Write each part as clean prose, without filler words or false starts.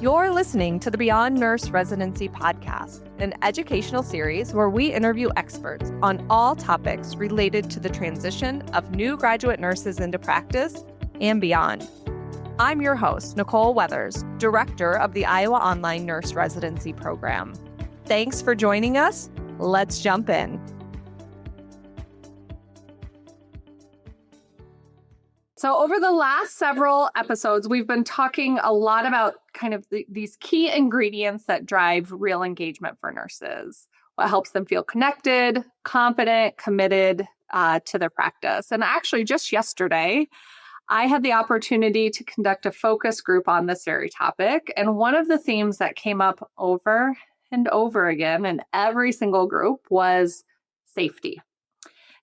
You're listening to the Beyond Nurse Residency podcast, an educational series where we interview experts on all topics related to the transition of new graduate nurses into practice and beyond. I'm your host, Nicole Weathers, Director of the Iowa Online Nurse Residency Program. Thanks for joining us. Let's jump in. So over the last several episodes, we've been talking a lot about kind of these key ingredients that drive real engagement for nurses, what helps them feel connected, confident, committed to their practice. And actually, just yesterday, I had the opportunity to conduct a focus group on this very topic. And one of the themes that came up over and over again in every single group was safety.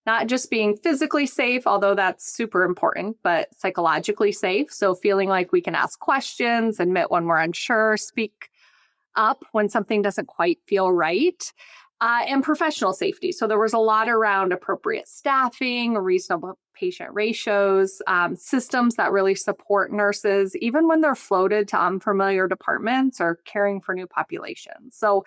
Not just being physically safe, although that's super important, but psychologically safe. So feeling like we can ask questions, admit when we're unsure, speak up when something doesn't quite feel right, and professional safety. So there was a lot around appropriate staffing, reasonable patient ratios, systems that really support nurses, even when they're floated to unfamiliar departments or caring for new populations. So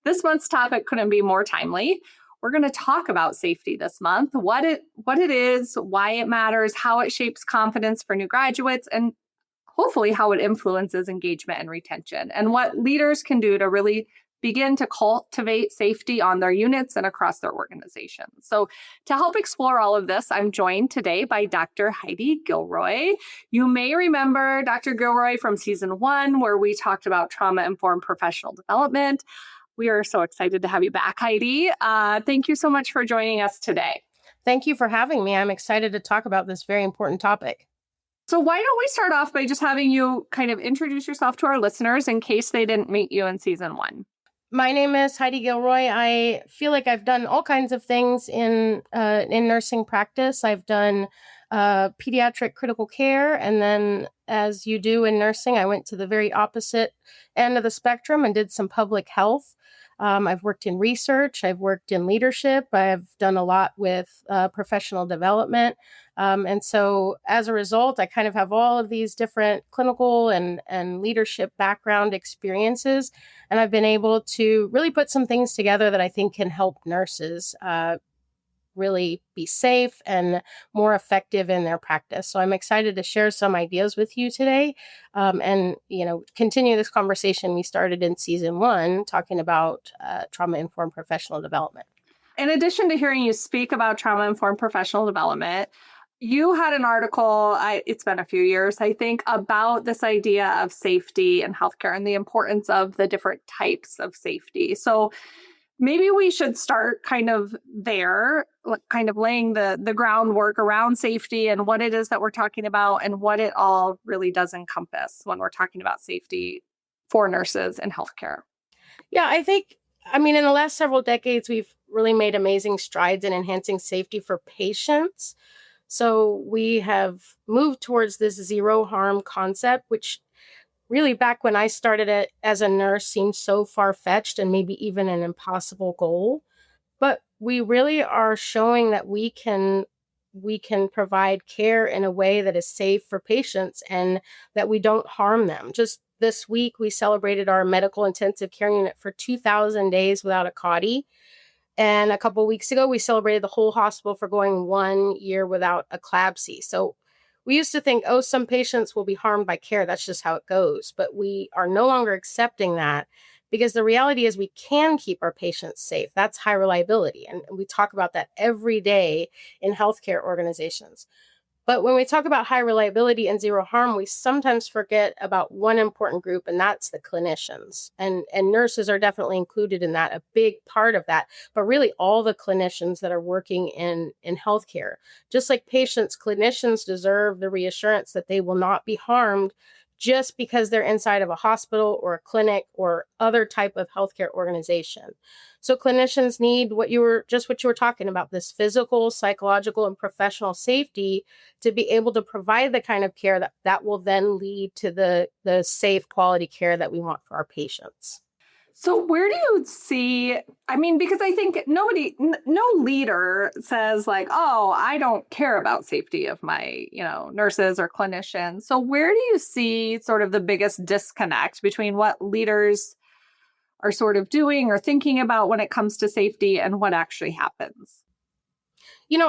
this month's topic couldn't be more timely. We're going to talk about safety this month, what it is, why it matters, how it shapes confidence for new graduates, and hopefully how it influences engagement and retention, and what leaders can do to really begin to cultivate safety on their units and across their organizations. So to help explore all of this, I'm joined today by Dr. Heidi Gilroy. You may remember Dr. Gilroy from season 1, where we talked about trauma-informed professional development. We are so excited to have you back, Heidi. Thank you so much for joining us today. Thank you for having me. I'm excited to talk about this very important topic. So why don't we start off by just having you kind of introduce yourself to our listeners in case they didn't meet you in season 1. My name is Heidi Gilroy. I feel like I've done all kinds of things in nursing practice. I've done pediatric critical care, and then as you do in nursing, I went to the very opposite end of the spectrum and did some public health. I've worked in research. I've worked in leadership. I've done a lot with professional development. And so as a result, I kind of have all of these different clinical and leadership background experiences. And I've been able to really put some things together that I think can help nurses really be safe and more effective in their practice. So I'm excited to share some ideas with you today, and continue this conversation we started in season 1, talking about trauma-informed professional development. In addition to hearing you speak about trauma-informed professional development, you had an article, it's been a few years, I think, about this idea of safety in healthcare and the importance of the different types of safety. So maybe we should start kind of there, kind of laying the groundwork around safety and what it is that we're talking about and what it all really does encompass when we're talking about safety for nurses in healthcare. Yeah, in the last several decades, we've really made amazing strides in enhancing safety for patients. So we have moved towards this zero harm concept, which really, back when I started it as a nurse, seemed so far-fetched and maybe even an impossible goal. But we really are showing that we can provide care in a way that is safe for patients and that we don't harm them. Just this week, we celebrated our medical intensive care unit for 2,000 days without a CAUTI. And a couple of weeks ago, we celebrated the whole hospital for going 1 year without a CLABSI. So we used to think, some patients will be harmed by care. That's just how it goes. But we are no longer accepting that, because the reality is we can keep our patients safe. That's high reliability. And we talk about that every day in healthcare organizations. But when we talk about high reliability and zero harm, we sometimes forget about one important group, and that's the clinicians. And nurses are definitely included in that, a big part of that. But really all the clinicians that are working in healthcare. Just like patients, clinicians deserve the reassurance that they will not be harmed just because they're inside of a hospital or a clinic or other type of healthcare organization. So clinicians need what you were talking about, this physical, psychological, and professional safety to be able to provide the kind of care that will then lead to the safe quality care that we want for our patients. So where do you see, I mean, because I think no leader says like, oh, I don't care about safety of my, nurses or clinicians. So where do you see sort of the biggest disconnect between what leaders are sort of doing or thinking about when it comes to safety and what actually happens?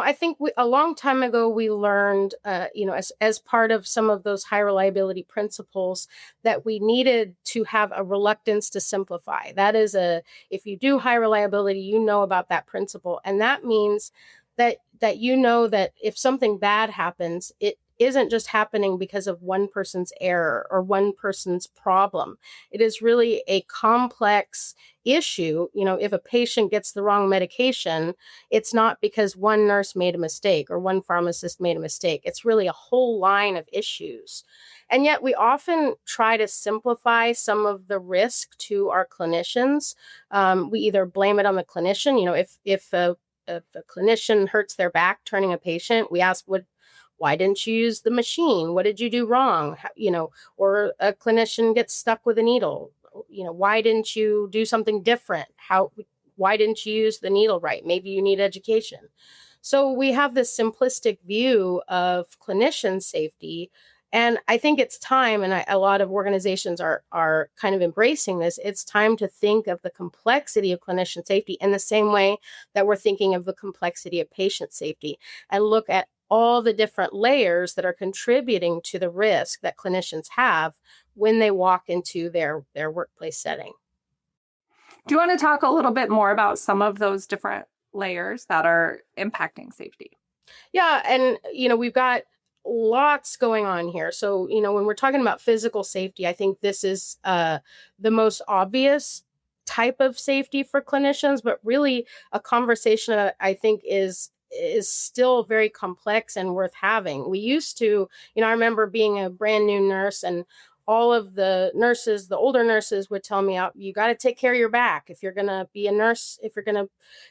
I think a long time ago we learned, as part of some of those high reliability principles, that we needed to have a reluctance to simplify. That is if you do high reliability, you know about that principle, and that means that that if something bad happens, it isn't just happening because of one person's error or one person's problem. It is really a complex issue. If a patient gets the wrong medication, it's not because one nurse made a mistake or one pharmacist made a mistake. It's really a whole line of issues. And yet we often try to simplify some of the risk to our clinicians. We either blame it on the clinician. If a clinician hurts their back turning a patient, we ask, why didn't you use the machine? What did you do wrong? Or a clinician gets stuck with a needle. Why didn't you do something different? Why didn't you use the needle right? Maybe you need education. So we have this simplistic view of clinician safety. And I think it's time, and a lot of organizations are kind of embracing this. It's time to think of the complexity of clinician safety in the same way that we're thinking of the complexity of patient safety, and look at all the different layers that are contributing to the risk that clinicians have when they walk into their workplace setting. Do you want to talk a little bit more about some of those different layers that are impacting safety? Yeah, and we've got lots going on here. So, when we're talking about physical safety, I think this is the most obvious type of safety for clinicians, but really a conversation that I think is still very complex and worth having. We used to, I remember being a brand new nurse, and all of the nurses, the older nurses, would tell me, you got to take care of your back. If you're going to be a nurse, if you're going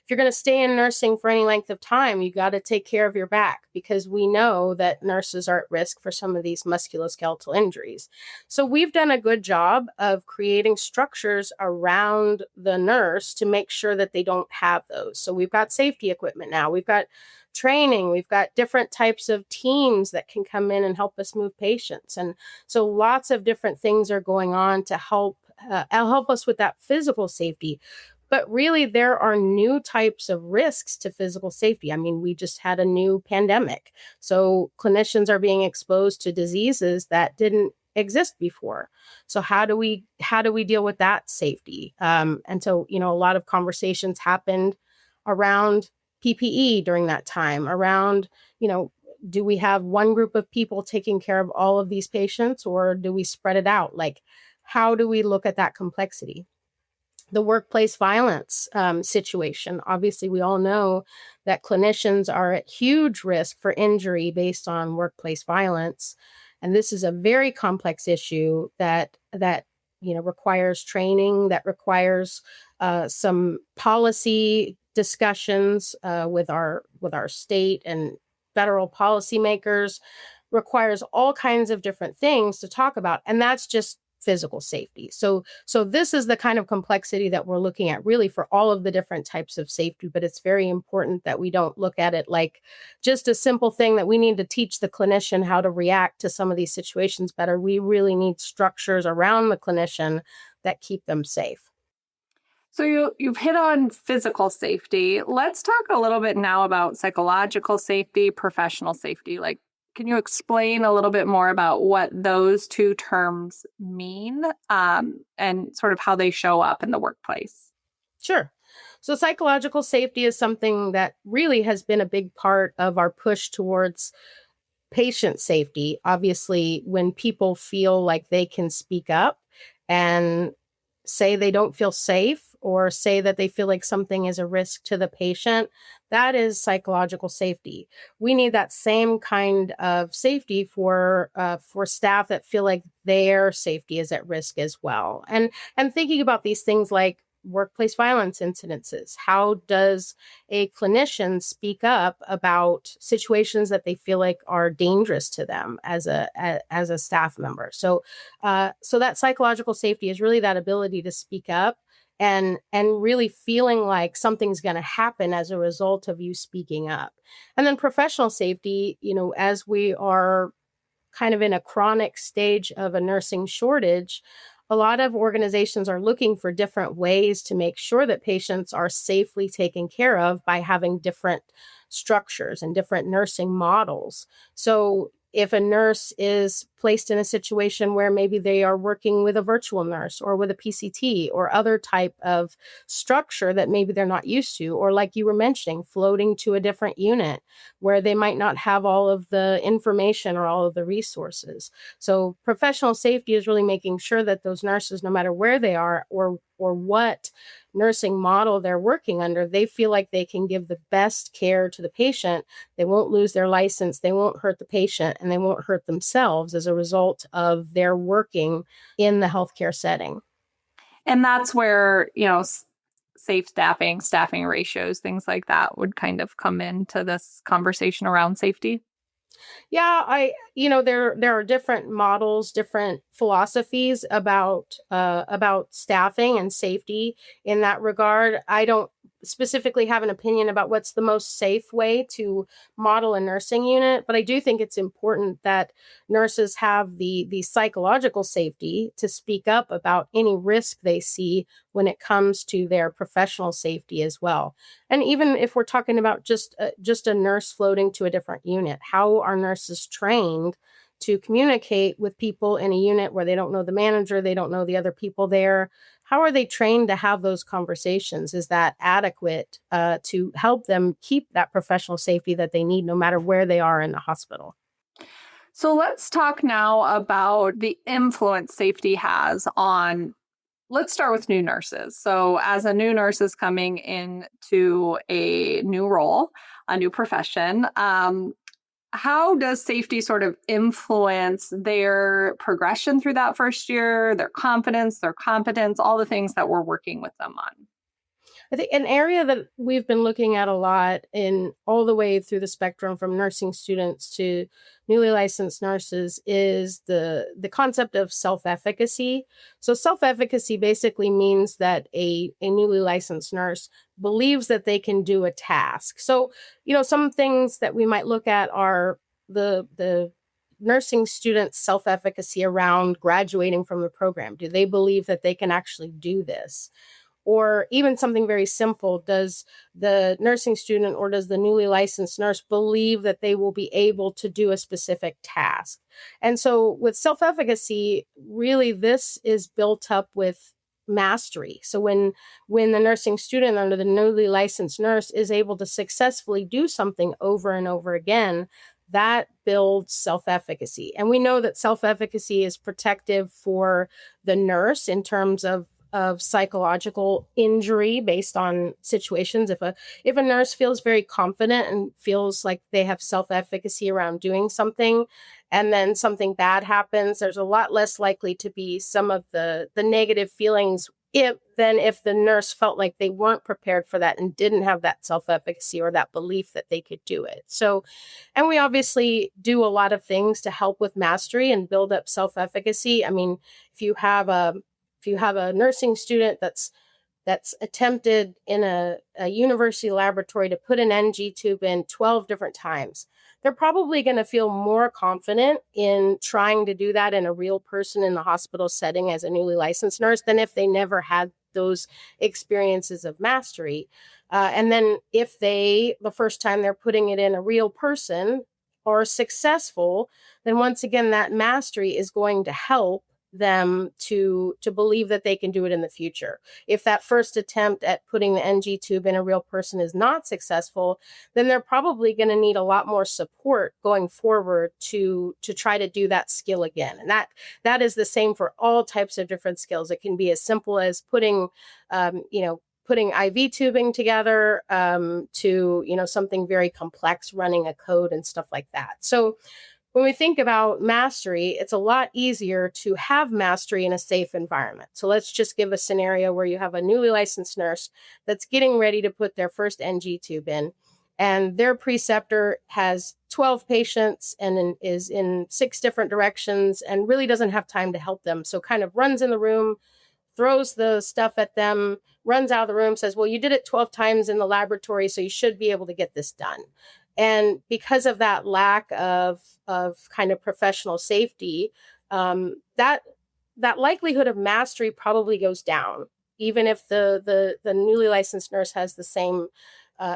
to stay in nursing for any length of time, you got to take care of your back, because we know that nurses are at risk for some of these musculoskeletal injuries. So we've done a good job of creating structures around the nurse to make sure that they don't have those. So we've got safety equipment now. We've got training. We've got different types of teams that can come in and help us move patients. And so lots of different things are going on to help us with that physical safety. But really, there are new types of risks to physical safety. I mean, we just had a new pandemic. So clinicians are being exposed to diseases that didn't exist before. So how do we deal with that safety? And so, a lot of conversations happened around PPE during that time, around, do we have one group of people taking care of all of these patients, or do we spread it out? Like, how do we look at that complexity? The workplace violence situation. Obviously, we all know that clinicians are at huge risk for injury based on workplace violence. And this is a very complex issue that requires training, that requires some policy discussions with our state and federal policymakers, requires all kinds of different things to talk about. And that's just physical safety. So this is the kind of complexity that we're looking at really for all of the different types of safety. But it's very important that we don't look at it like just a simple thing that we need to teach the clinician how to react to some of these situations better. We really need structures around the clinician that keep them safe. So you've hit on physical safety. Let's talk a little bit now about psychological safety, professional safety. Like, can you explain a little bit more about what those two terms mean, and sort of how they show up in the workplace? Sure. So psychological safety is something that really has been a big part of our push towards patient safety. Obviously, when people feel like they can speak up and say they don't feel safe, or say that they feel like something is a risk to the patient, that is psychological safety. We need that same kind of safety for staff that feel like their safety is at risk as well. And thinking about these things like workplace violence incidences. How does a clinician speak up about situations that they feel like are dangerous to them as a staff member? So that psychological safety is really that ability to speak up and really feeling like something's going to happen as a result of you speaking up. And then professional safety, as we are kind of in a chronic stage of a nursing shortage, a lot of organizations are looking for different ways to make sure that patients are safely taken care of by having different structures and different nursing models. So if a nurse is placed in a situation where maybe they are working with a virtual nurse or with a PCT or other type of structure that maybe they're not used to, or like you were mentioning, floating to a different unit where they might not have all of the information or all of the resources. So professional safety is really making sure that those nurses, no matter where they are or what nursing model they're working under, they feel like they can give the best care to the patient. They won't lose their license, they won't hurt the patient, and they won't hurt themselves as a result of their working in the healthcare setting. And that's where, safe staffing ratios, things like that would kind of come into this conversation around safety. Yeah, there are different models, different philosophies about staffing and safety in that regard. I don't specifically have an opinion about what's the most safe way to model a nursing unit, but I do think it's important that nurses have the psychological safety to speak up about any risk they see when it comes to their professional safety as well. And even if we're talking about just a nurse floating to a different unit, how are nurses trained to communicate with people in a unit where they don't know the manager, they don't know the other people there? How are they trained to have those conversations? Is that adequate to help them keep that professional safety that they need no matter where they are in the hospital? So let's talk now about the influence safety has on. Let's start with new nurses. So, as a new nurse is coming into a new role, a new profession, how does safety sort of influence their progression through that first year, their confidence, their competence, all the things that we're working with them on? I think an area that we've been looking at a lot in all the way through the spectrum from nursing students to newly licensed nurses is the concept of self-efficacy. So self-efficacy basically means that a newly licensed nurse believes that they can do a task. So, some things that we might look at are the nursing students' self-efficacy around graduating from the program. Do they believe that they can actually do this? Or even something very simple, does the nursing student or does the newly licensed nurse believe that they will be able to do a specific task? And so with self-efficacy, really this is built up with mastery. So when the nursing student under the newly licensed nurse is able to successfully do something over and over again, that builds self-efficacy. And we know that self-efficacy is protective for the nurse in terms of psychological injury based on situations. If a nurse feels very confident and feels like they have self-efficacy around doing something, and then something bad happens, there's a lot less likely to be some of the negative feelings if the nurse felt like they weren't prepared for that and didn't have that self-efficacy or that belief that they could do it. So, and we obviously do a lot of things to help with mastery and build up self-efficacy. I mean, if you have a nursing student that's attempted in a university laboratory to put an NG tube in 12 different times, they're probably going to feel more confident in trying to do that in a real person in the hospital setting as a newly licensed nurse than if they never had those experiences of mastery. And then if the first time they're putting it in a real person are successful, then once again, that mastery is going to help them to believe that they can do it in the future. If that first attempt at putting the NG tube in a real person is not successful, then they're probably going to need a lot more support going forward to try to do that skill again. And that is the same for all types of different skills. It can be as simple as putting IV tubing together to something very complex, running a code and stuff like that. So when we think about mastery, it's a lot easier to have mastery in a safe environment. So let's just give a scenario where you have a newly licensed nurse that's getting ready to put their first NG tube in, and their preceptor has 12 patients and is in 6 different directions and really doesn't have time to help them. So kind of runs in the room, throws the stuff at them, runs out of the room, says, well, you did it 12 times in the laboratory, so you should be able to get this done. And because of that lack of kind of professional safety, that likelihood of mastery probably goes down, even if the newly licensed nurse has the same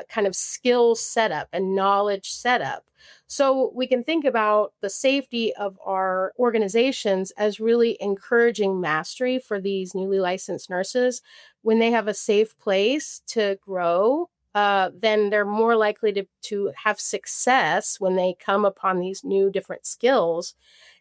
kind of skill setup and knowledge setup. So we can think about the safety of our organizations as really encouraging mastery for these newly licensed nurses. When they have a safe place to grow, then they're more likely to have success when they come upon these new different skills.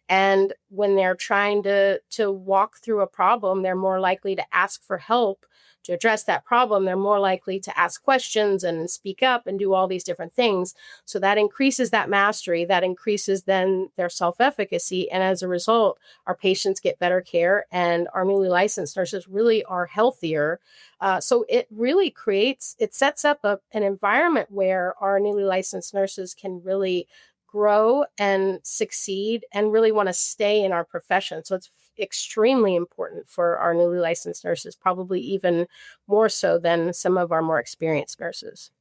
And when they're trying to walk through a problem, they're more likely to ask for help to address that problem. They're more likely to ask questions and speak up and do all these different things. So that increases that mastery, that increases then their self-efficacy. And as a result, our patients get better care and our newly licensed nurses really are healthier. So it really sets up an environment where our newly licensed nurses can really grow and succeed and really want to stay in our profession. So it's extremely important for our newly licensed nurses, probably even more so than some of our more experienced nurses.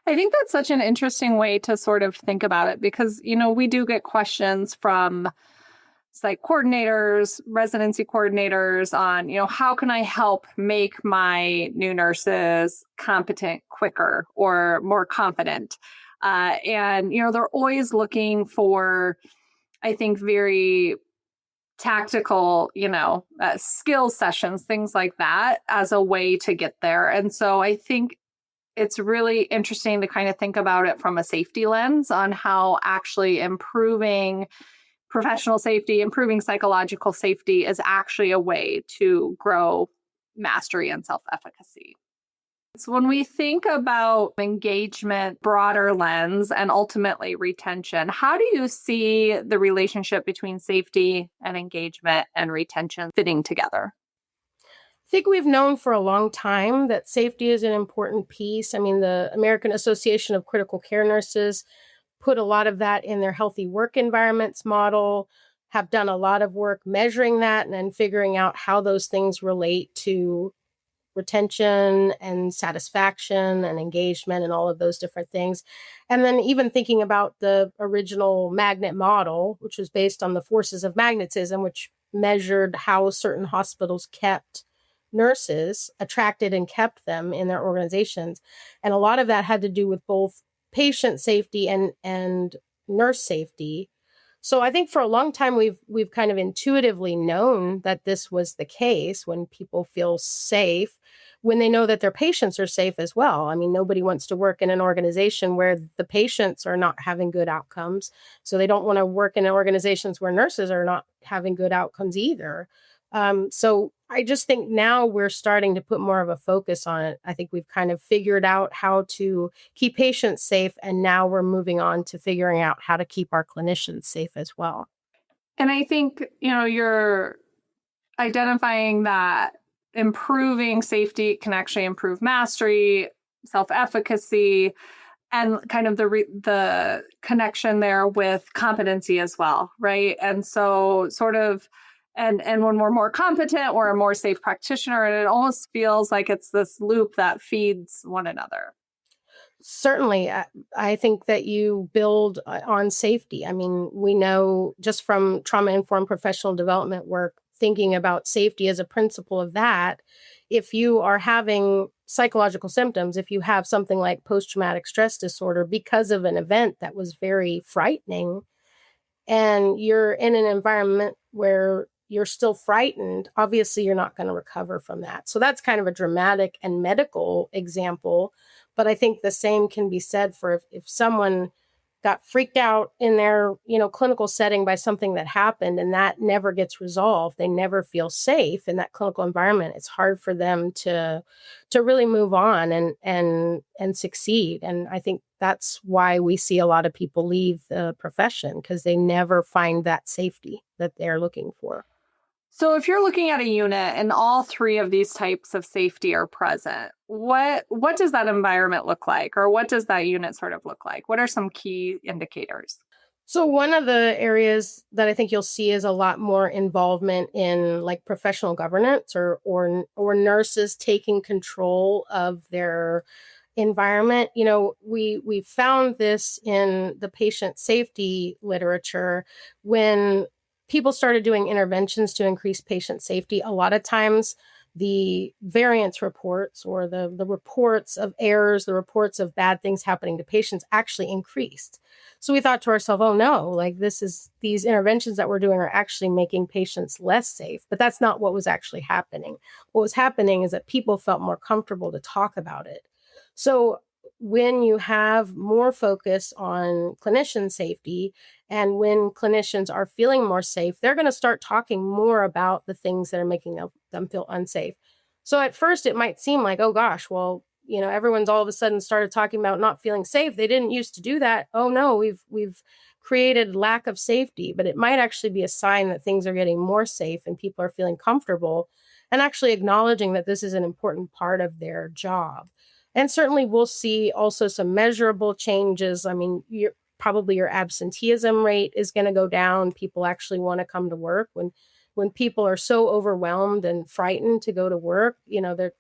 I think that's such an interesting way to sort of think about it because, we do get questions from site coordinators, residency coordinators on, how can I help make my new nurses competent quicker or more confident? And they're always looking for, I think, very tactical, skill sessions, things like that as a way to get there. And so I think it's really interesting to kind of think about it from a safety lens on how actually improving professional safety, improving psychological safety is actually a way to grow mastery and self-efficacy. So when we think about engagement, broader lens, and ultimately retention, how do you see the relationship between safety and engagement and retention fitting together? I think we've known for a long time that safety is an important piece. I mean, the American Association of Critical Care Nurses put a lot of that in their healthy work environments model, have done a lot of work measuring that and then figuring out how those things relate to retention and satisfaction and engagement and all of those different things. And then even thinking about the original magnet model, which was based on the forces of magnetism, which measured how certain hospitals kept nurses, attracted and kept them in their organizations. And a lot of that had to do with both patient safety and nurse safety. So I think for a long time we've kind of intuitively known that this was the case. When people feel safe, when they know that their patients are safe as well. I mean, nobody wants to work in an organization where the patients are not having good outcomes. So they don't want to work in organizations where nurses are not having good outcomes either. So I just think now we're starting to put more of a focus on it. I think we've kind of figured out how to keep patients safe, and now we're moving on to figuring out how to keep our clinicians safe as well. And I think, you're identifying that improving safety can actually improve mastery, self-efficacy, and kind of the connection there with competency as well, right? And so sort of and when we're more competent, we're a more safe practitioner, and it almost feels like it's this loop that feeds one another. Certainly, I think that you build on safety. I mean, we know just from trauma-informed professional development work, thinking about safety as a principle of that, if you are having psychological symptoms, if you have something like post-traumatic stress disorder because of an event that was very frightening, and you're in an environment where you're still frightened, obviously you're not going to recover from that. So that's kind of a dramatic and medical example. But I think the same can be said for if someone got freaked out in their, clinical setting by something that happened and that never gets resolved, they never feel safe in that clinical environment. It's hard for them to really move on and succeed. And I think that's why we see a lot of people leave the profession, because they never find that safety that they're looking for. So if you're looking at a unit and all three of these types of safety are present, what does that environment look like? Or what does that unit sort of look like? What are some key indicators? So one of the areas that I think you'll see is a lot more involvement in like professional governance or nurses taking control of their environment. We found this in the patient safety literature when people started doing interventions to increase patient safety. A lot of times the variance reports or the reports of errors, the reports of bad things happening to patients actually increased. So we thought to ourselves, oh no, like these interventions that we're doing are actually making patients less safe. But that's not what was actually happening. What was happening is that people felt more comfortable to talk about it. So when you have more focus on clinician safety and when clinicians are feeling more safe, they're going to start talking more about the things that are making them feel unsafe. So at first it might seem like, oh gosh, well, everyone's all of a sudden started talking about not feeling safe. They didn't used to do that. Oh no, we've created lack of safety, but it might actually be a sign that things are getting more safe and people are feeling comfortable and actually acknowledging that this is an important part of their job. And certainly we'll see also some measurable changes. I mean, probably your absenteeism rate is going to go down. People actually want to come to work when people are so overwhelmed and frightened to go to work, that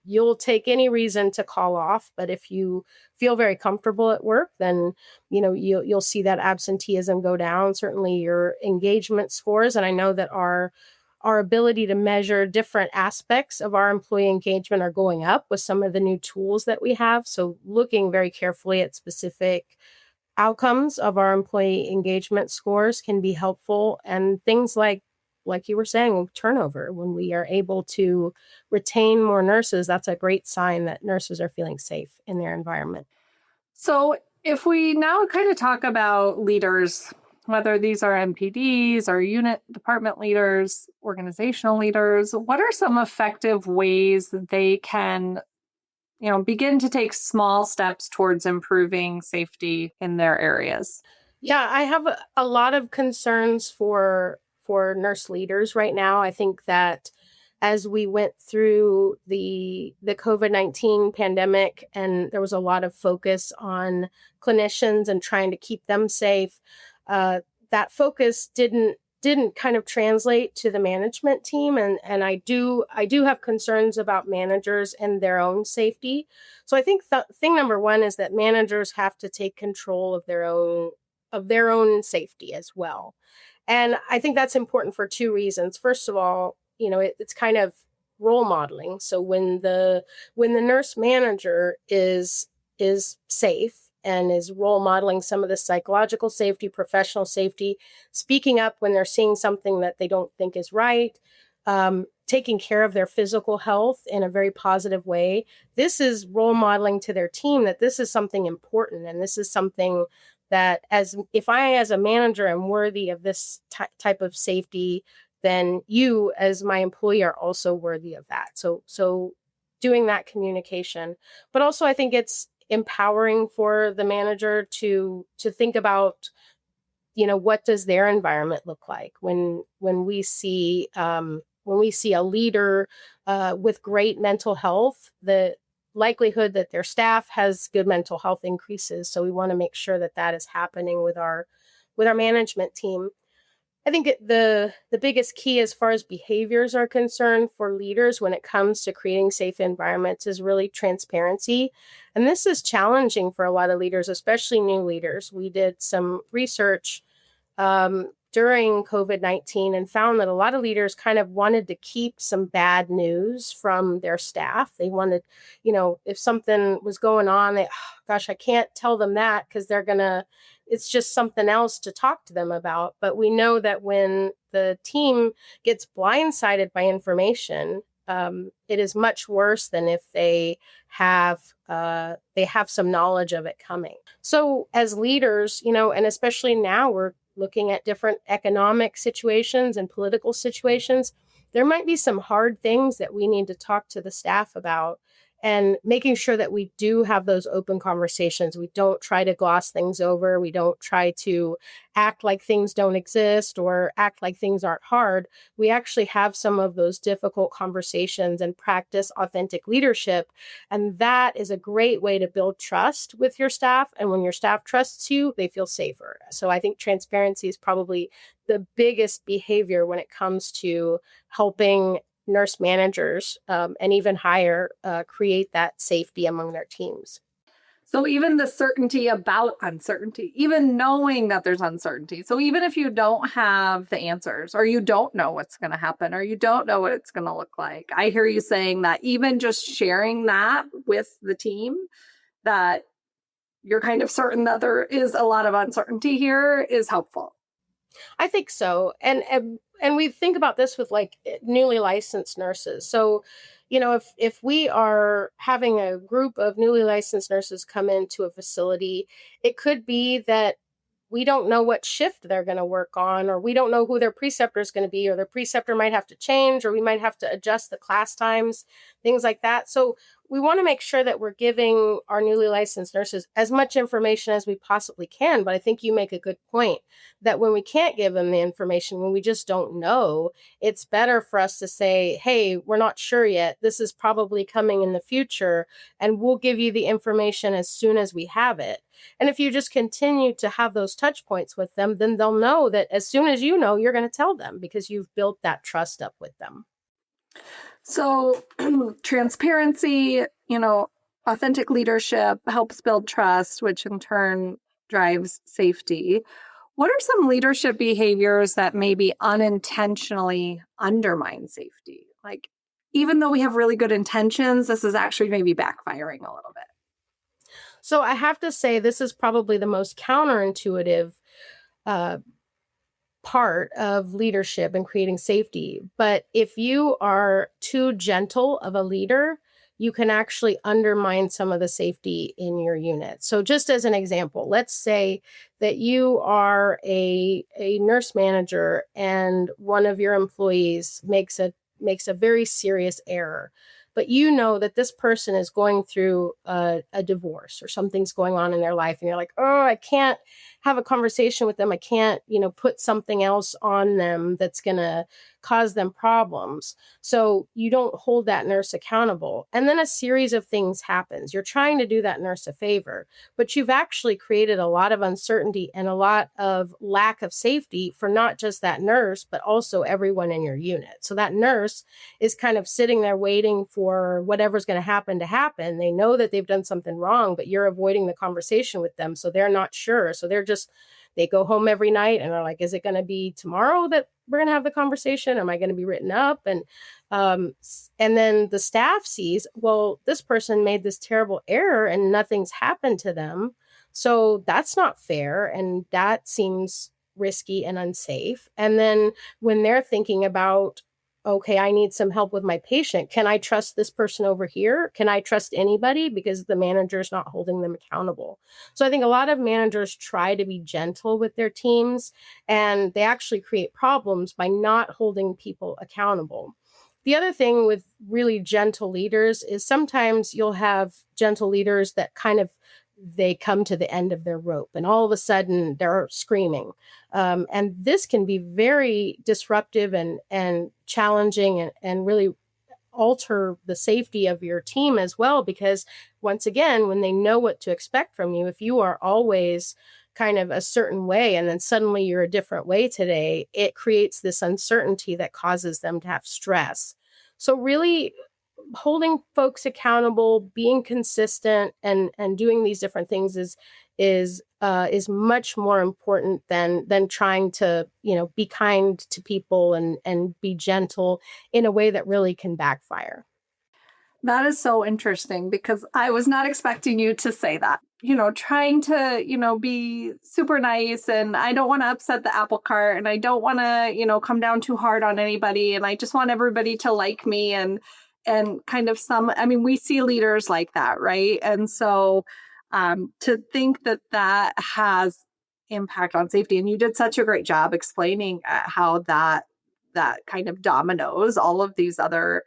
you'll take any reason to call off. But if you feel very comfortable at work, then you'll see that absenteeism go down. Certainly your engagement scores, and I know that our ability to measure different aspects of our employee engagement are going up with some of the new tools that we have. So looking very carefully at specific outcomes of our employee engagement scores can be helpful. And things like you were saying, turnover, when we are able to retain more nurses, that's a great sign that nurses are feeling safe in their environment. So, if we now kind of talk about leaders, whether these are MPDs or unit department leaders, organizational leaders, what are some effective ways that they can, begin to take small steps towards improving safety in their areas? Yeah, I have a lot of concerns for nurse leaders right now. I think that as we went through the COVID-19 pandemic and there was a lot of focus on clinicians and trying to keep them safe, uh, that focus didn't kind of translate to the management team, and I do have concerns about managers and their own safety. So I think thing number one is that managers have to take control of their own safety as well. And I think that's important for two reasons. First of all, it's kind of role modeling. So when the nurse manager is safe and is role modeling some of the psychological safety, professional safety, speaking up when they're seeing something that they don't think is right, taking care of their physical health in a very positive way. This is role modeling to their team that this is something important and this is something that if I as a manager am worthy of this type of safety, then you as my employee are also worthy of that. So doing that communication, but also I think it's empowering for the manager to think about, what does their environment look like when we see a leader with great mental health, the likelihood that their staff has good mental health increases. So we want to make sure that that is happening with our management team. I think the biggest key as far as behaviors are concerned for leaders when it comes to creating safe environments is really transparency. And this is challenging for a lot of leaders, especially new leaders. We did some research during COVID-19 and found that a lot of leaders kind of wanted to keep some bad news from their staff. They wanted, if something was going on, gosh, I can't tell them that because it's just something else to talk to them about. But we know that when the team gets blindsided by information, it is much worse than if they have some knowledge of it coming. So as leaders, and especially now we're looking at different economic situations and political situations, there might be some hard things that we need to talk to the staff about. and making sure that we do have those open conversations. We don't try to gloss things over. We don't try to act like things don't exist or act like things aren't hard. We actually have some of those difficult conversations and practice authentic leadership. And that is a great way to build trust with your staff. And when your staff trusts you, they feel safer. So I think transparency is probably the biggest behavior when it comes to helping nurse managers and even higher create that safety among their teams. So even the certainty about uncertainty, even knowing that there's uncertainty. So even if you don't have the answers or you don't know what's going to happen or you don't know what it's going to look like, I hear you saying that even just sharing that with the team, that you're kind of certain that there is a lot of uncertainty here, is helpful. I think so. And we think about this with like newly licensed nurses. So, if we are having a group of newly licensed nurses come into a facility, it could be that we don't know what shift they're going to work on, or we don't know who their preceptor is going to be, or their preceptor might have to change, or we might have to adjust the class times, things like that. So we want to make sure that we're giving our newly licensed nurses as much information as we possibly can. But I think you make a good point that when we can't give them the information, when we just don't know, it's better for us to say, hey, we're not sure yet. This is probably coming in the future, and we'll give you the information as soon as we have it. And if you just continue to have those touch points with them, then they'll know that as soon as you know, you're going to tell them because you've built that trust up with them. So transparency, authentic leadership helps build trust, which in turn drives safety. What are some leadership behaviors that maybe unintentionally undermine safety? Like, even though we have really good intentions, this is actually maybe backfiring a little bit. So I have to say, this is probably the most counterintuitive part of leadership and creating safety. But if you are too gentle of a leader, you can actually undermine some of the safety in your unit. So just as an example, let's say that you are a nurse manager and one of your employees makes a very serious error, but you know that this person is going through a divorce or something's going on in their life, and you're like, oh, I can't have a conversation with them. I can't, put something else on them that's going to cause them problems. So you don't hold that nurse accountable. And then a series of things happens. You're trying to do that nurse a favor, but you've actually created a lot of uncertainty and a lot of lack of safety for not just that nurse, but also everyone in your unit. So that nurse is kind of sitting there waiting for whatever's going to happen to happen. They know that they've done something wrong, but you're avoiding the conversation with them. So they're not sure. So they go home every night and are like, is it going to be tomorrow that we're going to have the conversation? Am I going to be written up? And then the staff sees, well, this person made this terrible error and nothing's happened to them. So that's not fair. And that seems risky and unsafe. And then when they're thinking about, okay, I need some help with my patient, can I trust this person over here? Can I trust anybody? Because the manager's not holding them accountable. So I think a lot of managers try to be gentle with their teams, and they actually create problems by not holding people accountable. The other thing with really gentle leaders is sometimes you'll have gentle leaders that they come to the end of their rope and all of a sudden they're screaming. And this can be very disruptive and challenging and really alter the safety of your team as well. Because once again, when they know what to expect from you, if you are always kind of a certain way and then suddenly you're a different way today, it creates this uncertainty that causes them to have stress. So really holding folks accountable, being consistent, and doing these different things is much more important than trying to be kind to people and be gentle in a way that really can backfire. That is so interesting because I was not expecting you to say that. Trying to, be super nice, and I don't want to upset the apple cart, and I don't want to, come down too hard on anybody, and I just want everybody to like me, and kind of we see leaders like that, right? And so to think that has impact on safety, and you did such a great job explaining how that kind of dominoes all of these other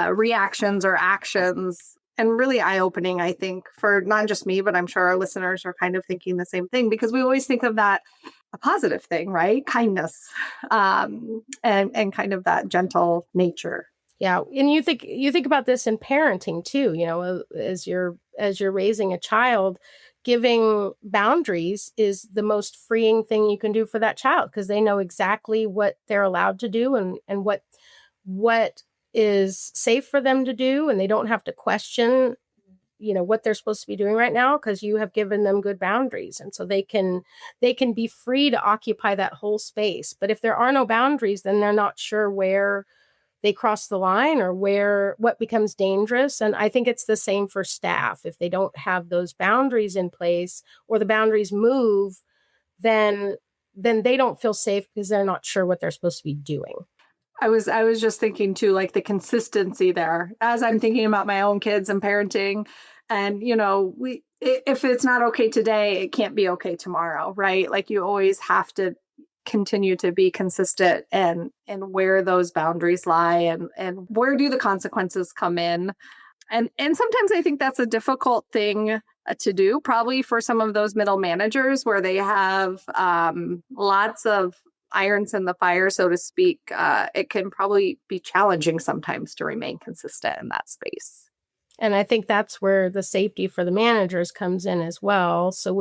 reactions or actions and really eye-opening, I think, for not just me, but I'm sure our listeners are kind of thinking the same thing, because we always think of that a positive thing, right? Kindness, and kind of that gentle nature. Yeah, and you think about this in parenting too, as you're raising a child, giving boundaries is the most freeing thing you can do for that child, because they know exactly what they're allowed to do, and what is safe for them to do, and they don't have to question what they're supposed to be doing right now, because you have given them good boundaries, and so they can be free to occupy that whole space. But if there are no boundaries, then they're not sure where they cross the line, or what becomes dangerous. And I think it's the same for staff. If they don't have those boundaries in place, or the boundaries move, then they don't feel safe, because they're not sure what they're supposed to be doing. I was just thinking too, like the consistency there, as I'm thinking about my own kids and parenting. And, if it's not okay today, it can't be okay tomorrow, right? Like you always have to continue to be consistent, and where those boundaries lie, and where do the consequences come in. And sometimes I think that's a difficult thing to do, probably for some of those middle managers where they have lots of irons in the fire, so to speak. It can probably be challenging sometimes to remain consistent in that space. And I think that's where the safety for the managers comes in as well. So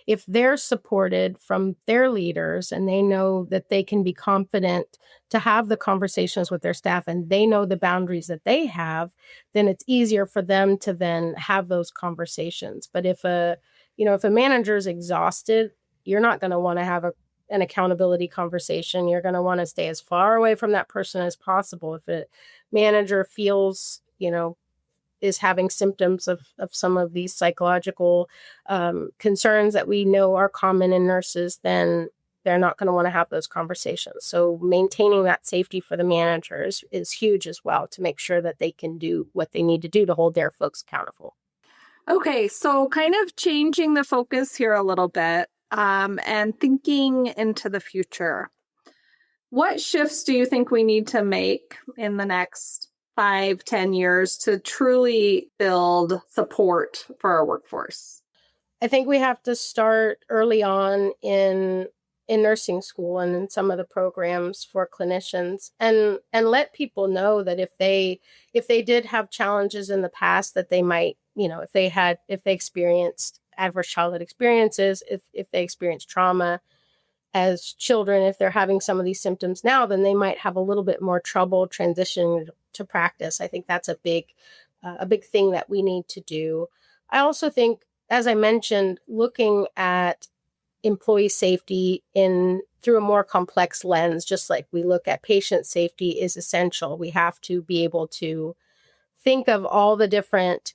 if they're supported from their leaders, and they know that they can be confident to have the conversations with their staff, and they know the boundaries that they have, then it's easier for them to then have those conversations. But if a manager is exhausted, you're not going to want to have an accountability conversation. You're going to want to stay as far away from that person as possible. If a manager feels, is having symptoms of some of these psychological concerns that we know are common in nurses, then they're not going to want to have those conversations. So maintaining that safety for the managers is huge as well, to make sure that they can do what they need to do to hold their folks accountable. Okay, so kind of changing the focus here a little bit, and thinking into the future. What shifts do you think we need to make in the next 5-10 years to truly build support for our workforce? I think we have to start early on in nursing school, and in some of the programs for clinicians, and let people know that if they did have challenges in the past, that they might, if they experienced adverse childhood experiences, if they experienced trauma as children, if they're having some of these symptoms now, then they might have a little bit more trouble transitioning to practice. I think that's a big thing that we need to do. I also think, as I mentioned, looking at employee safety through a more complex lens, just like we look at patient safety, is essential. We have to be able to think of all the different,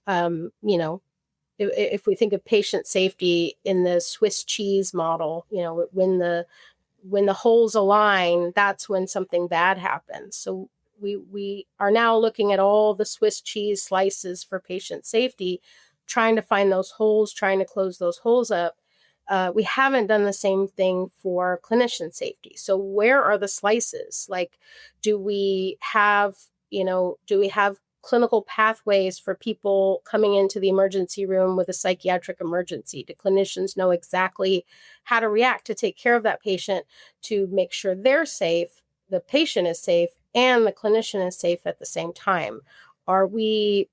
if we think of patient safety in the Swiss cheese model, when the holes align, that's when something bad happens. So we are now looking at all the Swiss cheese slices for patient safety, trying to find those holes, trying to close those holes up. We haven't done the same thing for clinician safety. So where are the slices? Like, do we have clinical pathways for people coming into the emergency room with a psychiatric emergency? Do clinicians know exactly how to react to take care of that patient, to make sure they're safe, the patient is safe, and the clinician is safe at the same time? Are we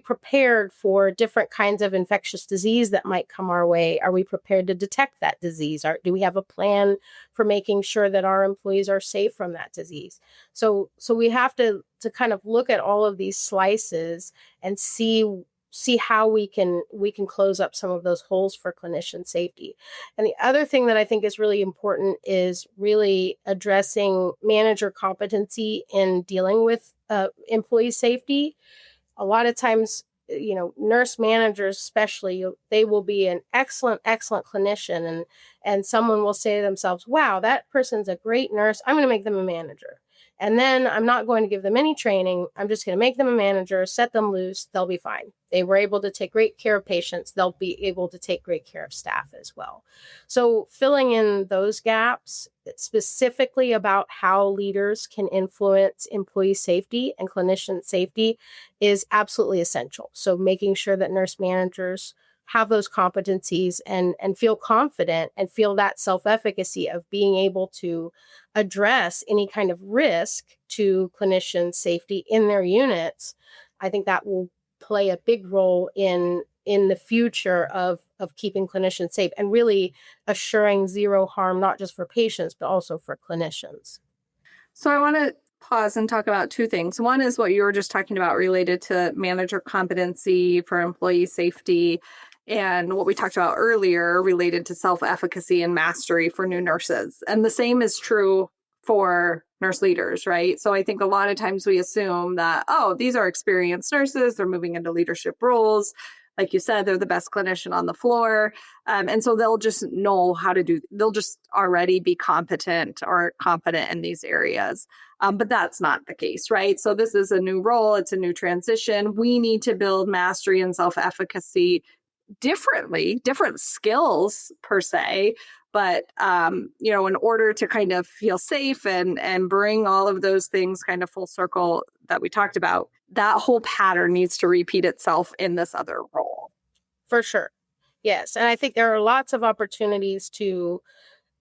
prepared for different kinds of infectious disease that might come our way? Are we prepared to detect that disease? Do we have a plan for making sure that our employees are safe from that disease? So we have to kind of look at all of these slices and see how we can close up some of those holes for clinician safety. And the other thing that I think is really important is really addressing manager competency in dealing with employee safety. A lot of times, nurse managers especially, they will be an excellent clinician, and someone will say to themselves, wow, that person's a great nurse, I'm going to make them a manager. And then I'm not going to give them any training. I'm just going to make them a manager, set them loose. They'll be fine. They were able to take great care of patients. They'll be able to take great care of staff as well. So filling in those gaps, specifically about how leaders can influence employee safety and clinician safety, is absolutely essential. So making sure that nurse managers have those competencies and feel confident and feel that self-efficacy of being able to address any kind of risk to clinician safety in their units, I think that will play a big role in the future of keeping clinicians safe and really assuring zero harm, not just for patients, but also for clinicians. So I want to pause and talk about two things. One is what you were just talking about related to manager competency for employee safety, and what we talked about earlier related to self-efficacy and mastery for new nurses. And the same is true for nurse leaders, right? So I think a lot of times we assume that, oh, these are experienced nurses, they're moving into leadership roles. Like you said, they're the best clinician on the floor. And so they'll just know how to they'll just already be competent or competent in these areas. But that's not the case, right? So this is a new role, it's a new transition. We need to build mastery and self-efficacy differently, different skills per se, but in order to kind of feel safe and bring all of those things kind of full circle that we talked about, that whole pattern needs to repeat itself in this other role. For sure. Yes. And I think there are lots of opportunities to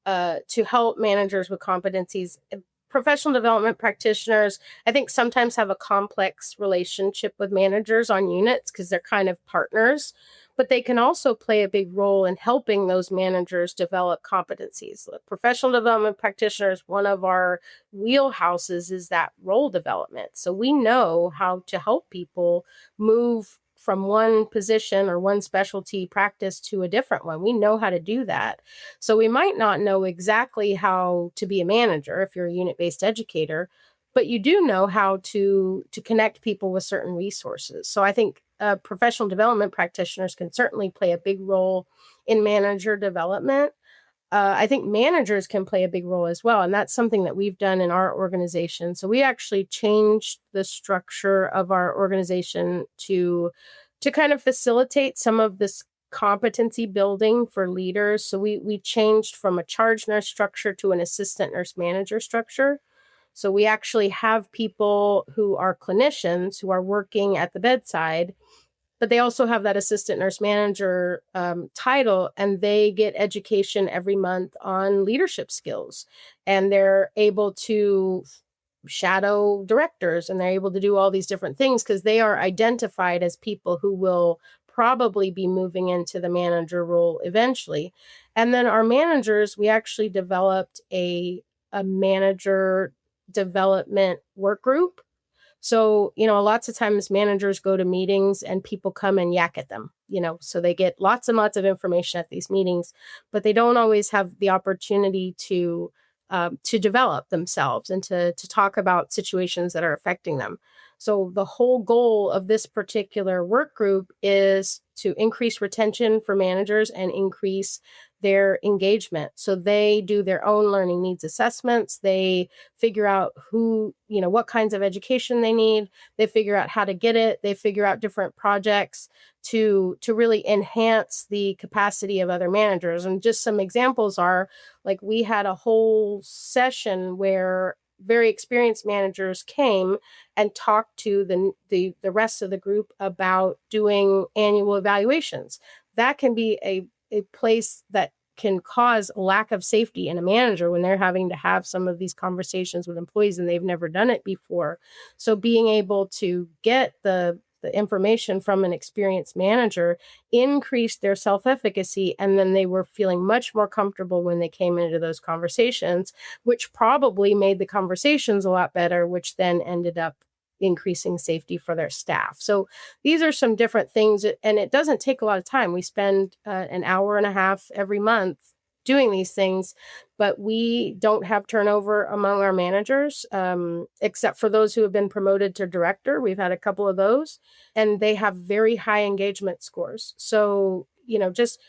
help managers with competencies. Professional development practitioners, I think, sometimes have a complex relationship with managers on units because they're kind of partners, but they can also play a big role in helping those managers develop competencies. Professional development practitioners, one of our wheelhouses is that role development. So we know how to help people move from one position or one specialty practice to a different one. We know how to do that. So we might not know exactly how to be a manager if you're a unit-based educator, but you do know how to connect people with certain resources. So I think professional development practitioners can certainly play a big role in manager development. I think managers can play a big role as well. And that's something that we've done in our organization. So we actually changed the structure of our organization to kind of facilitate some of this competency building for leaders. So we changed from a charge nurse structure to an assistant nurse manager structure. So we actually have people who are clinicians who are working at the bedside, but they also have that assistant nurse manager title, and they get education every month on leadership skills. And they're able to shadow directors, and they're able to do all these different things because they are identified as people who will probably be moving into the manager role eventually. And then our managers, we actually developed a manager development work group. So, lots of times managers go to meetings and people come and yak at them, so they get lots and lots of information at these meetings, but they don't always have the opportunity to develop themselves and to talk about situations that are affecting them. So the whole goal of this particular work group is to increase retention for managers and increase their engagement. So they do their own learning needs assessments. They figure out what kinds of education they need. They figure out how to get it. They figure out different projects to really enhance the capacity of other managers. And just some examples are, like, we had a whole session where very experienced managers came and talked to the rest of the group about doing annual evaluations. That can be a place that can cause a lack of safety in a manager when they're having to have some of these conversations with employees and they've never done it before. So being able to get the information from an experienced manager increased their self-efficacy, and then they were feeling much more comfortable when they came into those conversations, which probably made the conversations a lot better, which then ended up increasing safety for their staff. So these are some different things, and it doesn't take a lot of time. We spend an hour and a half every month doing these things, but we don't have turnover among our managers, except for those who have been promoted to director. We've had a couple of those, and they have very high engagement scores. So, just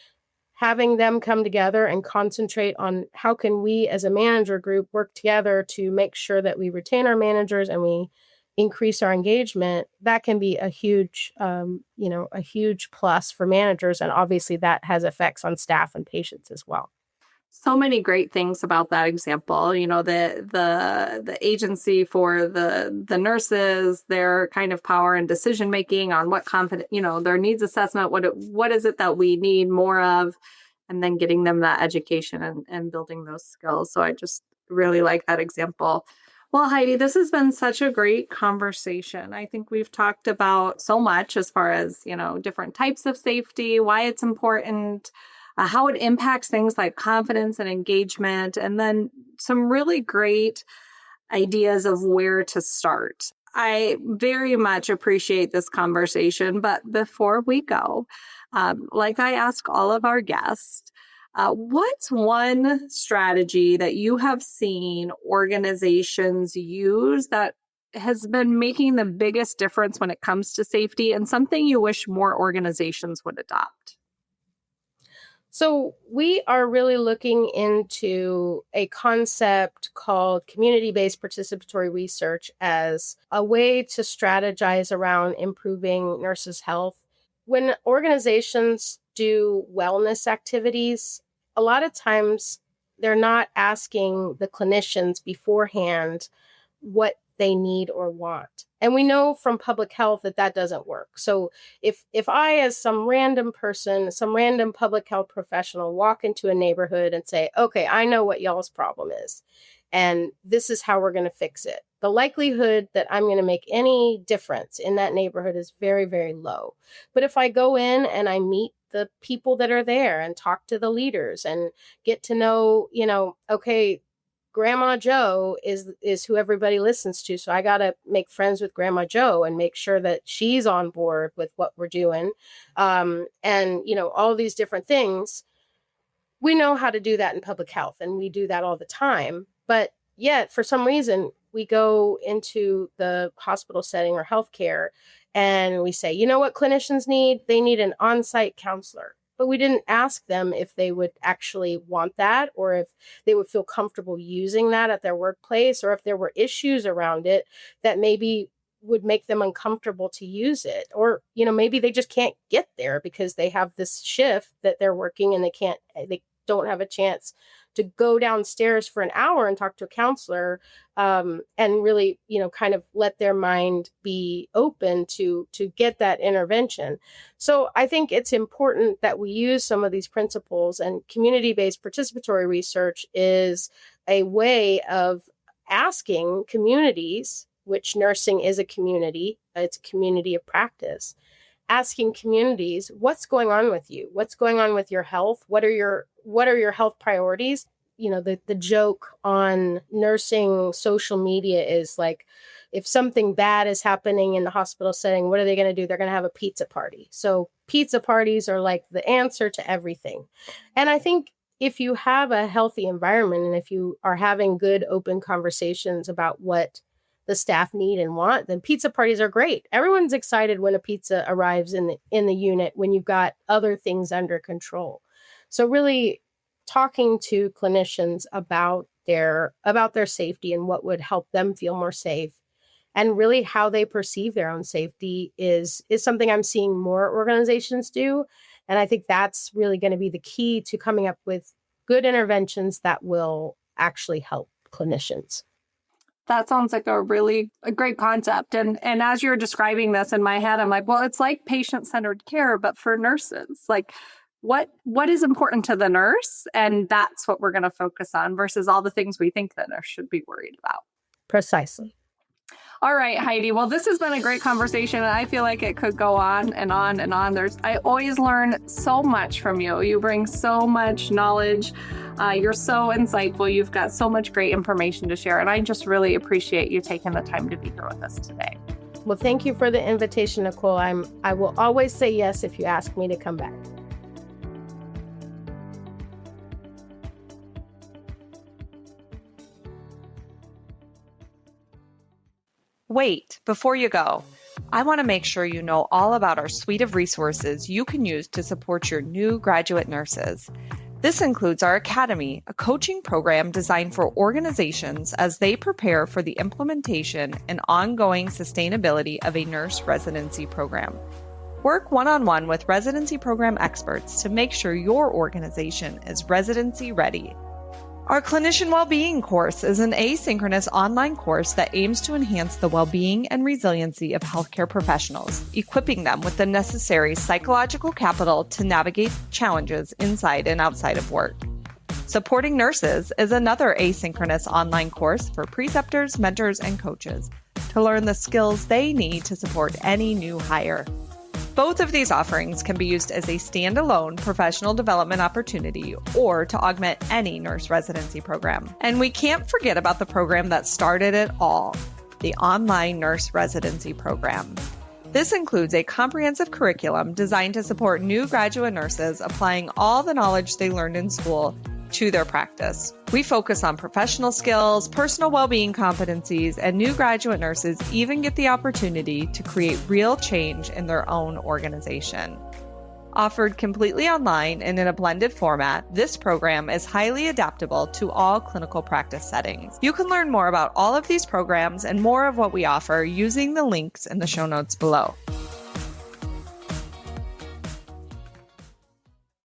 having them come together and concentrate on how can we as a manager group work together to make sure that we retain our managers and we increase our engagement, that can be a huge, a huge plus for managers. And obviously that has effects on staff and patients as well. So many great things about that example. The agency for the nurses, their kind of power and decision making on what their needs assessment, what is it that we need more of, and then getting them that education and building those skills. So I just really like that example. Well, Heidi, this has been such a great conversation. I think we've talked about so much as far as, different types of safety, why it's important, how it impacts things like confidence and engagement, and then some really great ideas of where to start. I very much appreciate this conversation, but before we go, like I ask all of our guests, what's one strategy that you have seen organizations use that has been making the biggest difference when it comes to safety, and something you wish more organizations would adopt? So we are really looking into a concept called community-based participatory research as a way to strategize around improving nurses' health. When organizations do wellness activities, a lot of times they're not asking the clinicians beforehand what they need or want. And we know from public health that that doesn't work. So if I, as some random person, some random public health professional, walk into a neighborhood and say, okay, I know what y'all's problem is, and this is how we're going to fix it, the likelihood that I'm going to make any difference in that neighborhood is very, very low. But if I go in and I meet the people that are there and talk to the leaders and get to know, okay, Grandma Joe is who everybody listens to. So I got to make friends with Grandma Joe and make sure that she's on board with what we're doing. All these different things. We know how to do that in public health, and we do that all the time. But yet, for some reason, we go into the hospital setting or healthcare and we say, you know what clinicians need? They need an on-site counselor. But we didn't ask them if they would actually want that, or if they would feel comfortable using that at their workplace, or if there were issues around it that maybe would make them uncomfortable to use it. Or, maybe they just can't get there because they have this shift that they're working and they don't have a chance to go downstairs for an hour and talk to a counselor, and really, kind of let their mind be open to get that intervention. So I think it's important that we use some of these principles, and community-based participatory research is a way of asking communities, which nursing is a community, it's a community of practice, asking communities, what's going on with you? What's going on with your health? What are your health priorities? The joke on nursing social media is like, if something bad is happening in the hospital setting, what are they going to do? They're going to have a pizza party. So pizza parties are like the answer to everything. And I think if you have a healthy environment, and if you are having good open conversations about what the staff need and want, then pizza parties are great. Everyone's excited when a pizza arrives in the unit when you've got other things under control. So really talking to clinicians about their safety and what would help them feel more safe, and really how they perceive their own safety is something I'm seeing more organizations do. And I think that's really going to be the key to coming up with good interventions that will actually help clinicians. That sounds like a great concept. And as you're describing this in my head, I'm like, well, it's like patient-centered care, but for nurses. Like, what is important to the nurse? And that's what we're going to focus on versus all the things we think the nurse should be worried about. Precisely. All right, Heidi. Well, this has been a great conversation, and I feel like it could go on and on and on. I always learn so much from you. You bring so much knowledge. You're so insightful. You've got so much great information to share, and I just really appreciate you taking the time to be here with us today. Well, thank you for the invitation, Nicole. I will always say yes if you ask me to come back. Wait, before you go, I want to make sure you know all about our suite of resources you can use to support your new graduate nurses. This includes our Academy, a coaching program designed for organizations as they prepare for the implementation and ongoing sustainability of a nurse residency program. Work one-on-one with residency program experts to make sure your organization is residency ready. Our Clinician Wellbeing course is an asynchronous online course that aims to enhance the well-being and resiliency of healthcare professionals, equipping them with the necessary psychological capital to navigate challenges inside and outside of work. Supporting Nurses is another asynchronous online course for preceptors, mentors, and coaches to learn the skills they need to support any new hire. Both of these offerings can be used as a standalone professional development opportunity or to augment any nurse residency program. And we can't forget about the program that started it all, the online nurse residency program. This includes a comprehensive curriculum designed to support new graduate nurses applying all the knowledge they learned in school to their practice. We focus on professional skills, personal well-being competencies, and new graduate nurses even get the opportunity to create real change in their own organization. Offered completely online and in a blended format, this program is highly adaptable to all clinical practice settings. You can learn more about all of these programs and more of what we offer using the links in the show notes below.